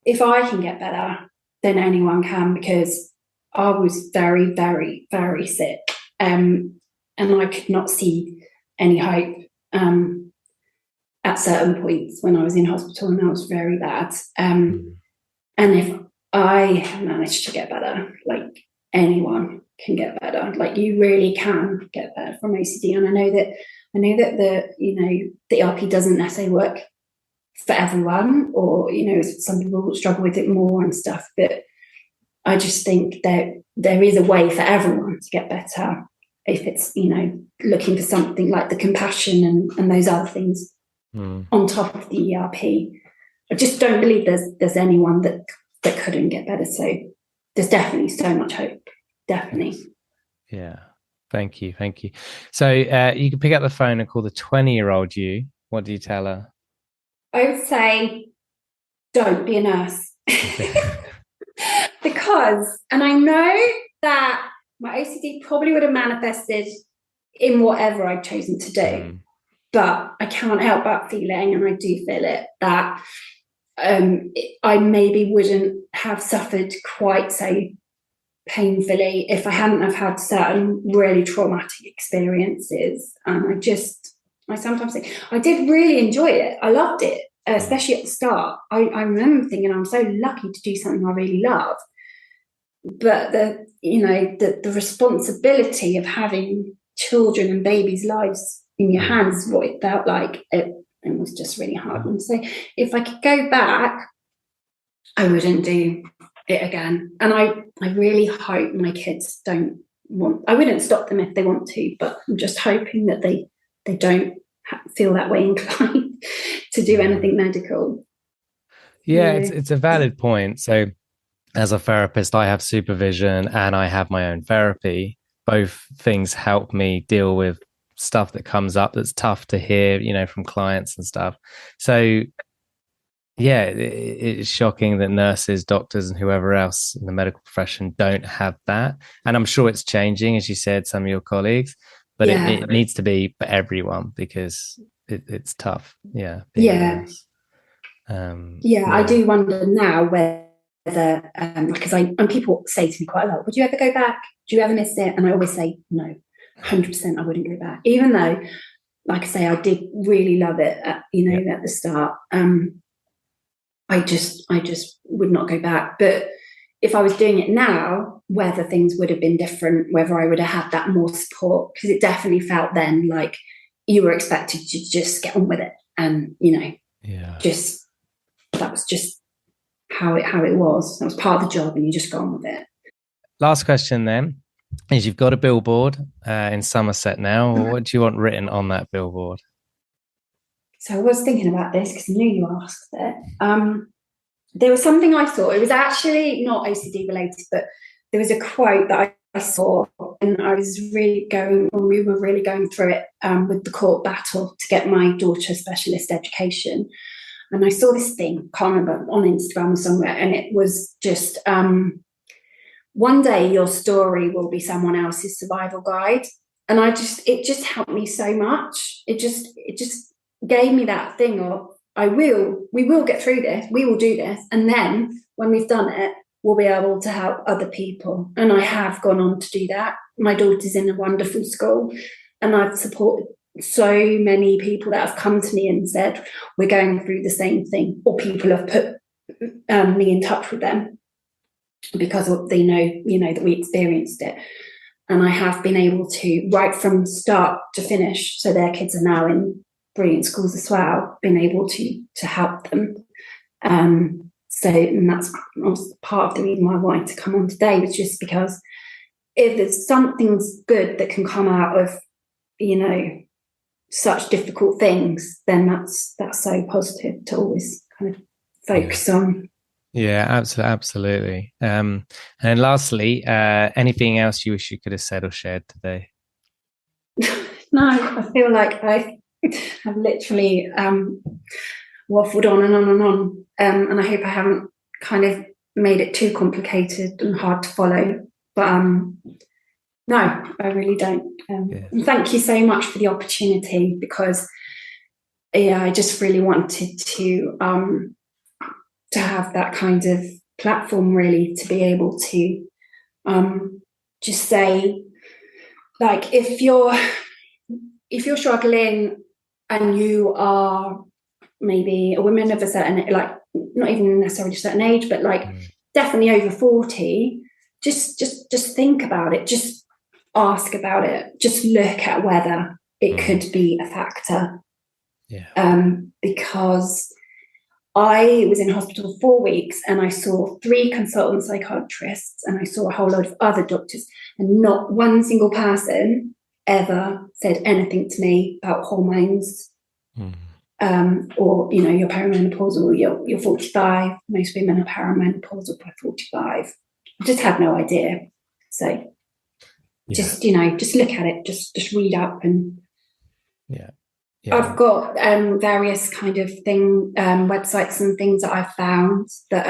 if I can get better, then anyone can, because I was very, very, very sick, and I could not see any hope at certain points when I was in hospital, and that was very bad. And if I managed to get better, like, anyone can get better. Like, you really can get better from OCD. And I know that the ERP doesn't necessarily work for everyone, or, you know, some people struggle with it more and stuff, but I just think that there is a way for everyone to get better, if it's, you know, looking for something like the compassion and those other things on top of the ERP. I just don't believe there's anyone that couldn't get better. So there's definitely so much hope. Definitely. Yeah. Thank you. So you can pick up the phone and call the 20-year-old you. What do you tell her? I would say, don't be a nurse. Because, and I know that my OCD probably would have manifested in whatever I'd chosen to do, but I can't help but feeling, and I do feel it, that I maybe wouldn't have suffered quite so painfully if I hadn't have had certain really traumatic experiences. I sometimes think I did really enjoy it. I loved it, especially at the start. I remember thinking, I'm so lucky to do something I really love. But the responsibility of having children and babies' lives in your hands is what it felt like. It was just really hard. And so if I could go back, I wouldn't do it again. And I really hope my kids I wouldn't stop them if they want to, but I'm just hoping that they don't feel that way inclined to do anything medical. Yeah, it's a valid point. So as a therapist, I have supervision and I have my own therapy. Both things help me deal with stuff that comes up that's tough to hear, you know, from clients and stuff. So yeah, it's shocking that nurses, doctors, and whoever else in the medical profession don't have that. And I'm sure it's changing, as you said, some of your colleagues, but it needs to be for everyone, because it's tough. Yeah. I do wonder now whether, because and people say to me quite a lot, would you ever go back? Do you ever miss it? And I always say no. 100% I wouldn't go back. Even though, like I say, I did really love it at the start. I just would not go back. But if I was doing it now, whether things would have been different, whether I would have had that more support, because it definitely felt then like you were expected to just get on with it. And, just, that was just how it was. That was part of the job, and you just go on with it. Last question then is, you've got a billboard in Somerset now. What do you want written on that billboard? So I was thinking about this because I knew you asked it. There was something I saw. It was actually not OCD related, but there was a quote that I saw, and I was really we were really going through it with the court battle to get my daughter specialist education. And I saw this thing, can't remember, on Instagram or somewhere, and it was just, one day your story will be someone else's survival guide. And it just helped me so much. It just gave me that thing of, we will get through this, we will do this. And then when we've done it, we'll be able to help other people. And I have gone on to do that. My daughter's in a wonderful school, and I've supported so many people that have come to me and said, we're going through the same thing, or people have put me in touch with them because they know that we experienced it. And I have been able to, right from start to finish, so their kids are now in brilliant schools as well, been able to help them. And that's part of the reason why I wanted to come on today, was just because if there's something's good that can come out of, such difficult things, then that's so positive to always kind of focus on. Yeah, absolutely. And lastly, anything else you wish you could have said or shared today? No, I feel like I have literally waffled on and on and on, and I hope I haven't kind of made it too complicated and hard to follow. But no, I really don't. Thank you so much for the opportunity, because I just really wanted to have that kind of platform, really, to be able to just say, like, if you're struggling and you are maybe a woman of a certain, like, not even necessarily a certain age, but like definitely over 40, just think about it, just ask about it, just look at whether it could be a factor. Because I was in hospital 4 weeks, and I saw 3 consultant psychiatrists, and I saw a whole load of other doctors, and not one single person ever said anything to me about hormones, or you're perimenopausal, you're 45. Most women are perimenopausal by 45. I just had no idea. So just look at it, just read up, and I've got various kind of websites and things that I've found that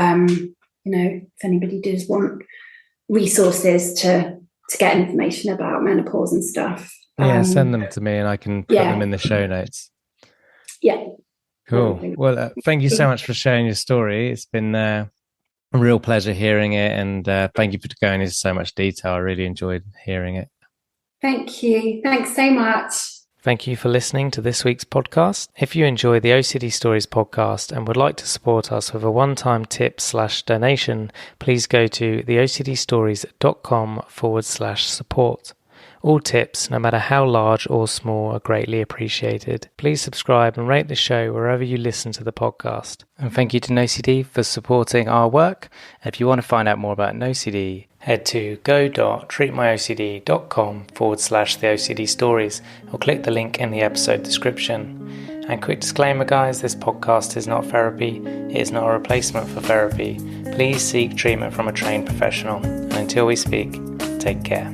if anybody does want resources to get information about menopause and stuff, send them to me and I can put them in the show notes. Cool. Well, thank you so much for sharing your story. It's been a real pleasure hearing it, and thank you for going into so much detail. I really enjoyed hearing it. Thank you. Thanks so much. Thank you for listening to this week's podcast. If you enjoy the OCD Stories podcast and would like to support us with a one-time tip/donation, please go to theocdstories.com/support. All tips, no matter how large or small, are greatly appreciated. Please subscribe and rate the show wherever you listen to the podcast. And thank you to NoCD for supporting our work. If you want to find out more about NoCD, head to go.treatmyocd.com/theOCD stories or click the link in the episode description. And quick disclaimer, guys, this podcast is not therapy. It is not a replacement for therapy. Please seek treatment from a trained professional. And until we speak, take care.